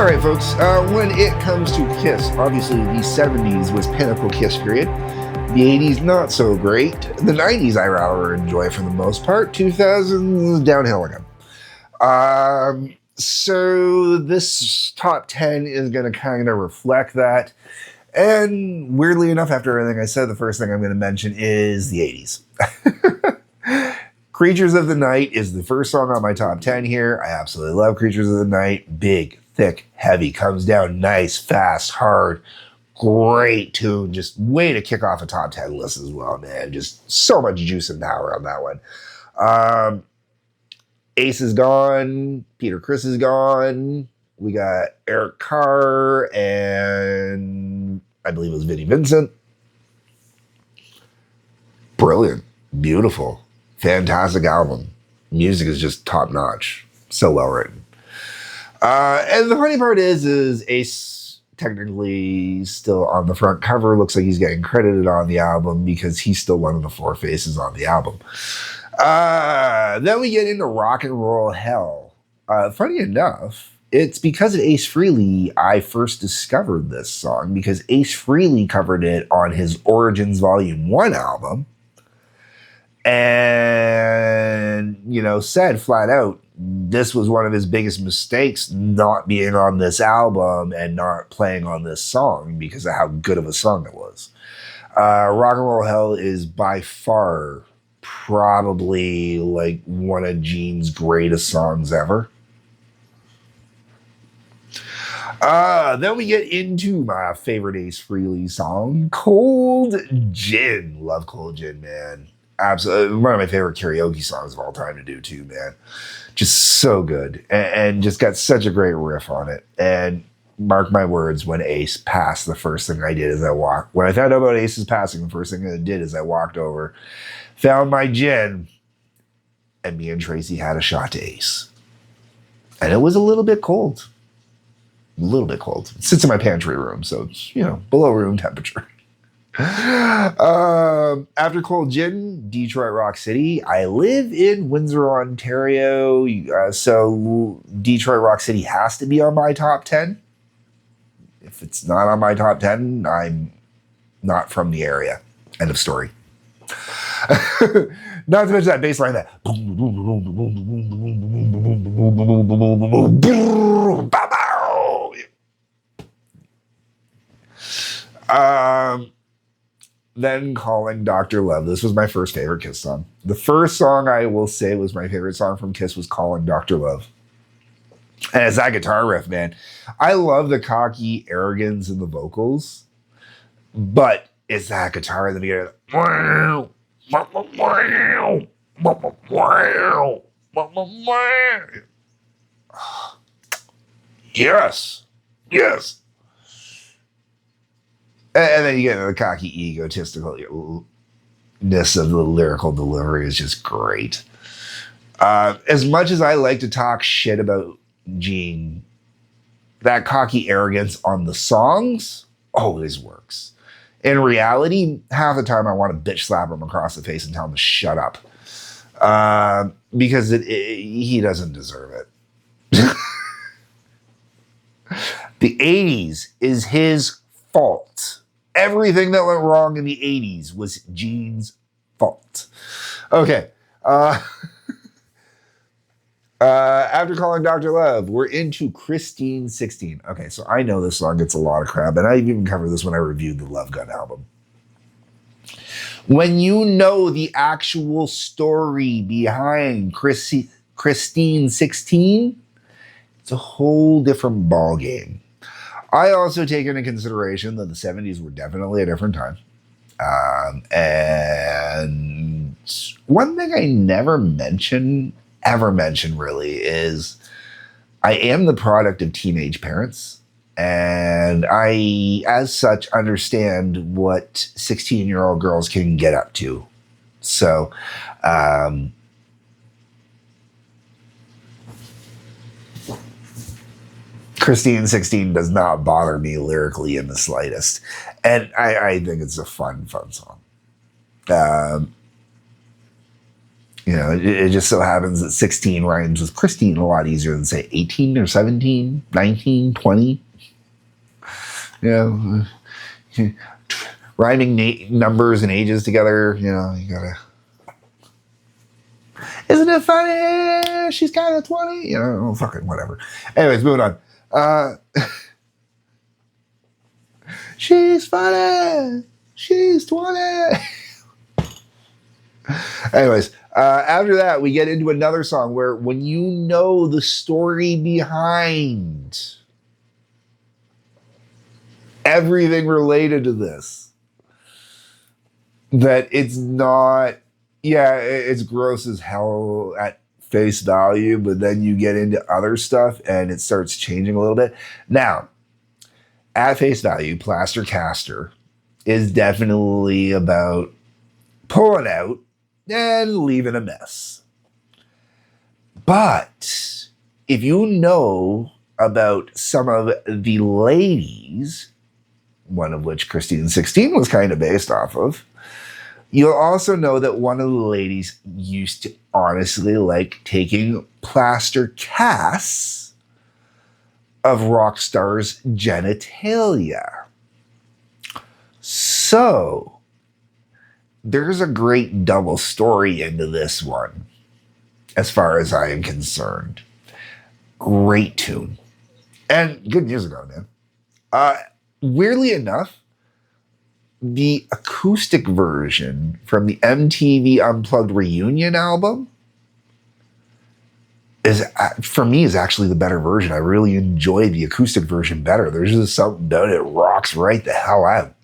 All right, folks. When it comes to Kiss, obviously the 70s was pinnacle Kiss period. The 80s, not so great. The 90s, I rather enjoy for the most part. 2000s, downhill again. So this top 10 is going to kind of reflect that. And weirdly enough, after everything I said, the first thing I'm going to mention is the 80s. Creatures of the Night is the first song on my top 10 here. I absolutely love Creatures of the Night. Big, thick, heavy, comes down nice, fast, hard. Great tune. Just way to kick off a top 10 list as well, man. Just so much juice and power on that one. Ace is gone. Peter Criss is gone. We got Eric Carr and I believe it was Vinnie Vincent. Brilliant. Beautiful. Fantastic album. Music is just top notch. So well written. And the funny part is Ace technically still on the front cover. Looks like he's getting credited on the album because he's still one of the four faces on the album. Then we get into Rock and Roll Hell. Funny enough, it's because of Ace Frehley I first discovered this song because Ace Frehley covered it on his Origins Volume 1 album. And, said flat out, this was one of his biggest mistakes not being on this album and not playing on this song because of how good of a song it was. Rock and Roll Hell is by far probably like one of Gene's greatest songs ever. Then we get into my favorite Ace Frehley song, Cold Gin. Love Cold Gin, man. Absolutely. One of my favorite karaoke songs of all time to do too, man. Just so good. And just got such a great riff on it. And mark my words, when Ace passed, the first thing I did is when I found out about Ace's passing, the first thing I did is I walked over, found my gin, and me and Tracy had a shot to Ace. And it was a little bit cold. A little bit cold. It sits in my pantry room, so it's, below room temperature. After Cold Gin, Detroit Rock City. I live in Windsor, Ontario, so Detroit Rock City has to be on my top 10. If it's not on my top 10, I'm not from the area. End of story. Not to mention that bass line, that then Calling Dr. Love. This was my first favorite Kiss song. The first song I will say was my favorite song from Kiss was Calling Dr. Love. And it's that guitar riff, man. I love the cocky arrogance in the vocals, but it's that guitar in the beginning. Yes. Yes. And then you get the cocky egotisticalness of the lyrical delivery is just great. As much as I like to talk shit about Gene, that cocky arrogance on the songs always works. In reality, half the time I want to bitch slap him across the face and tell him to shut up. Because he doesn't deserve it. The 80s is his fault. Everything that went wrong in the 80s was Gene's fault. Okay. After Calling Dr. Love, we're into Christine 16. Okay, so I know this song gets a lot of crap, and I even covered this when I reviewed the Love Gun album. When you know the actual story behind Christine 16, it's a whole different ballgame. I also take into consideration that the 70s were definitely a different time. And one thing I never ever mention really, is I am the product of teenage parents. And I, as such, understand what 16-year-old girls can get up to. So, Christine 16 does not bother me lyrically in the slightest. And I think it's a fun song. It just so happens that 16 rhymes with Christine a lot easier than, say, 18 or 17, 19, 20. You know, rhyming numbers and ages together, you gotta. Isn't it funny? She's kind of 20. Fucking whatever. Anyways, moving on. She's funny. She's 20. Anyways, after that, we get into another song where when you know the story behind everything related to this, that it's not, it's gross as hell at face value, but then you get into other stuff and it starts changing a little bit. Now, at face value, Plaster Caster is definitely about pulling out and leaving a mess. But if you know about some of the ladies, one of which Christine 16 was kind of based off of, you'll also know that one of the ladies used to honestly like taking plaster casts of rock stars' genitalia. So there's a great double story into this one, as far as I am concerned. Great tune. And good music on it, man. Weirdly enough, the acoustic version from the MTV Unplugged Reunion album for me is actually the better version. I really enjoy the acoustic version better. There's just something about it. It rocks right the hell out.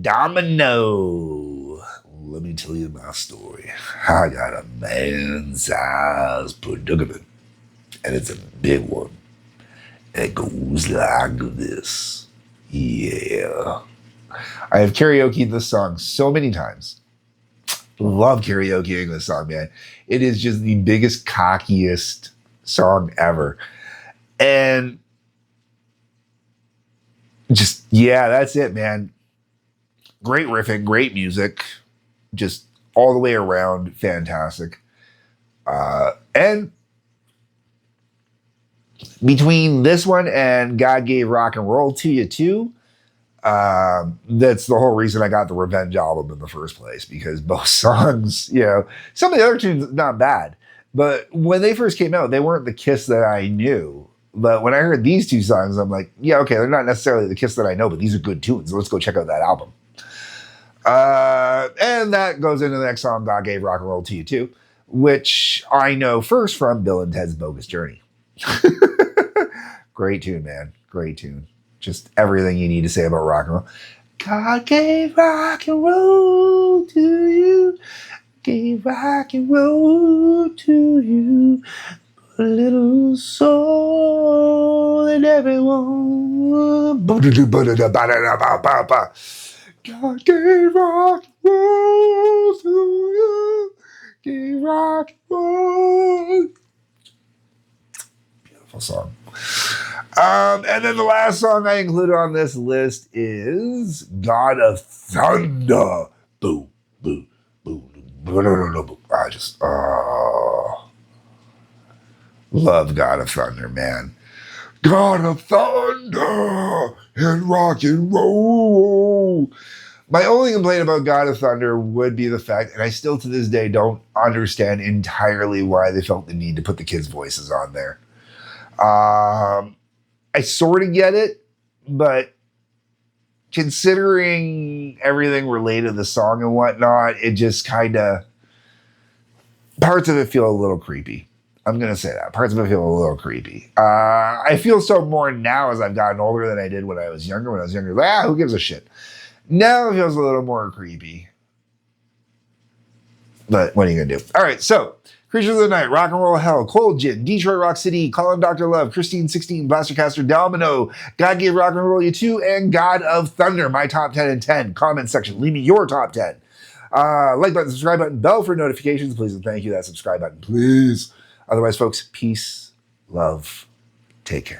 Domino. Let me tell you my story. I got a man-sized predicament, and it's a big one. It goes like this. Yeah. I have karaokeed this song so many times. Love karaokeing this song, man. It is just the biggest, cockiest song ever. And just, that's it, man. Great riffing, great music. Just all the way around, fantastic. And between this one and God Gave Rock and Roll to You Too, that's the whole reason I got the Revenge album in the first place, because both songs, some of the other tunes not bad, but when they first came out, they weren't the Kiss that I knew. But when I heard these two songs, I'm like, okay, they're not necessarily the Kiss that I know, but these are good tunes. Let's go check out that album. And that goes into the next song, God Gave Rock and Roll to You Too, which I know first from Bill and Ted's Bogus Journey. Great tune, man. Great tune. Just everything you need to say about rock and roll. God gave rock and roll to you. Gave rock and roll to you. Put a little soul in everyone. God gave rock and roll to you. Gave rock and roll. Beautiful song. And then the last song I included on this list is God of Thunder. Boo, boo, boo, boo, boo, boo. I just love God of Thunder, man. God of Thunder and rock and roll. My only complaint about God of Thunder would be the fact, and I still to this day don't understand entirely why they felt the need to put the kids' voices on there. I sort of get it, but considering everything related to the song and whatnot, it just kind of, parts of it feel a little creepy. I'm going to say that. Parts of it feel a little creepy. I feel so more now as I've gotten older than I did when I was younger. When I was younger, who gives a shit? Now it feels a little more creepy. But what are you going to do? All right, so Creatures of the Night, Rock and Roll Hell, Cold Gin, Detroit Rock City, Call Him Dr. Love, Christine 16, Blaster Caster, Domino, God Gave Rock and Roll You Too, and God of Thunder. My top 10 and 10. Comment section. Leave me your top 10. Like button, subscribe button, bell for notifications. Please and thank you. That subscribe button, please. Otherwise, folks, peace, love, take care.